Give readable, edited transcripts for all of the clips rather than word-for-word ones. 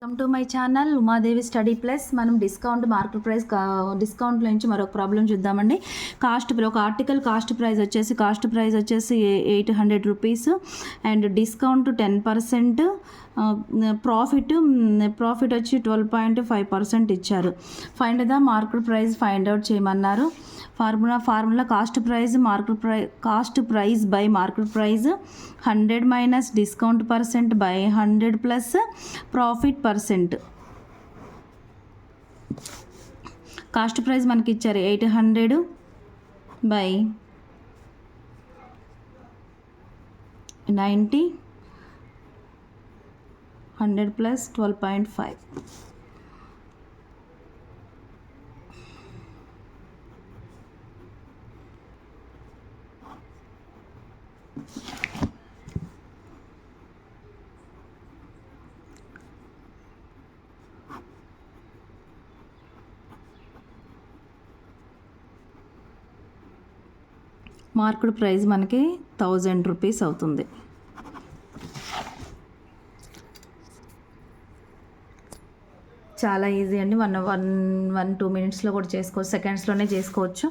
Welcome to my channel Umadevi study plus. మనం discount market price discount నుంచి మరొక problem చూద్దామండి. ఒక ఆర్టికల్ కాస్ట్ ప్రైస్ వచ్చేసి 800 రూపీస్ అండ్ డిస్కౌంట్ 10%, ప్రాఫిట్ వచ్చి 12.5% ఇచ్చారు. Find the market price find out చేయమన్నారు. Formula cost price by market price 100 minus discount percent by 100 plus profit percent. Cost price మనకి ఇచ్చారు 800 బై 90, 100 ప్లస్ 12.5. మార్కెట్ ప్రైస్ మనకి 1000 rupees అవుతుంది. చాలా easy అండి. 1-2 మినిట్స్లో కూడా చేసుకోవచ్చు, సెకండ్స్లోనే చేసుకోవచ్చు.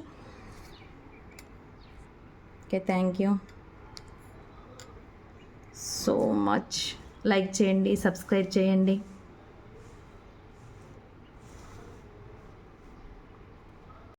Okay, thank you so much. Like చేయండి, సబ్స్క్రైబ్ చేయండి.